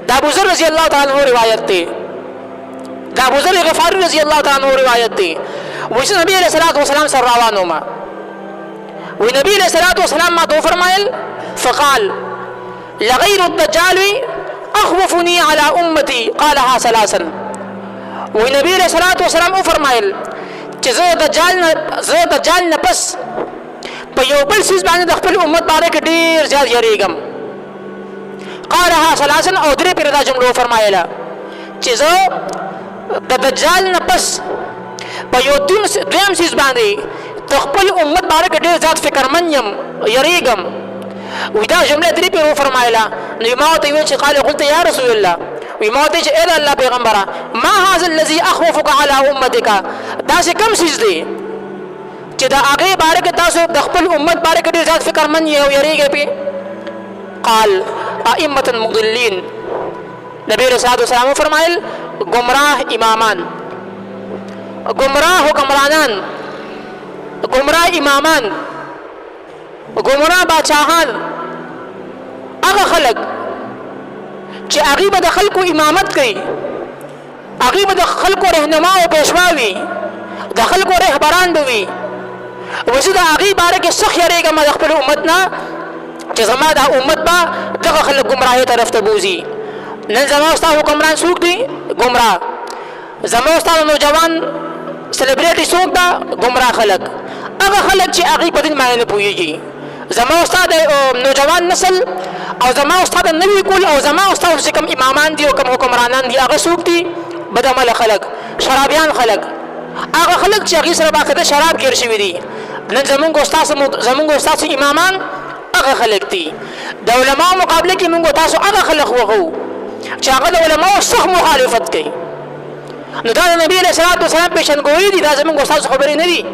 دا ابو ذر رضی الله تعالی عنہ روایت دی دا ابو ذر غفاری رضی الله تعالی عنہ روایت دی وش نبی علیہ الصلوۃ والسلام سره روانو ما وی نبی علیہ الصلوۃ والسلام ما تو فرمایل فقال لغير الدجال اخوفني على امتي قالها ثلاثا وی نبی علیہ الصلوۃ والسلام فرمایل چې زه دجال نه پس په یو بل سیس باندې د خپل امت باره کې ډیر زیات یریږم قالها ثلاثا او درې پیر دا جملو فرمایله چې زه د دجال نه پس په یو دویم سیس باندې د خپل امت باره کې ډیر زیات فکرمن یم یریږم وی دا جمله درې پیر فرمایله نو ما ته ویل چې قال قلت یا رسول الله وی ما ته چې اے الله پیغمبره ما هذا الذي اخوفك على امتك دا څه کم سیس دی چې دا هغه باره کې تاسو د خپل امت باره کې ډیر زیات فکرمن یو یریږئ پې قال ائمة مضلین نبی رسول الله سلام فرمایل گمراه امامان گمراه حکمرانان گمراه امامان گمراه بادشاهان هغه خلق چې هغه به د خلکو امامت کوي هغه به د خلکو رهنما او پېشوا وي د خلکو رهبران به وي وزه د هغه باره کې سخت یریږم د خپل امت نه چې زما د امت به دغه خلک ګمراهۍ طرف ته بوزي نن زما ستا حکمران څوک دي ګمراه زما ستا نوجوان سلیبریټي څوک ده ګمراه خلک هغه خلک چې هغه په دین باندې نه پوهېږي زما استاد نوجوان نسل او زما استاد نوی کول او زما استاد چې کوم امامان دي او کوم حکمرانان دي هغه څوک دي بدعمل خلک شرابیان خلک هغه خلک چې هغه سره باقاعده شراب ګیر شوي دي نن زمونږ استاد امامان هغه خلک دي د علماء مقابله کې موږ تاسو هغه خلک وغو چې هغه د علماء سخت مخالفت کوي نو دا د نبی علیه الصلاۃ والسلام پیشنګوئی دي دا زمونږ استاد خبرې نه دي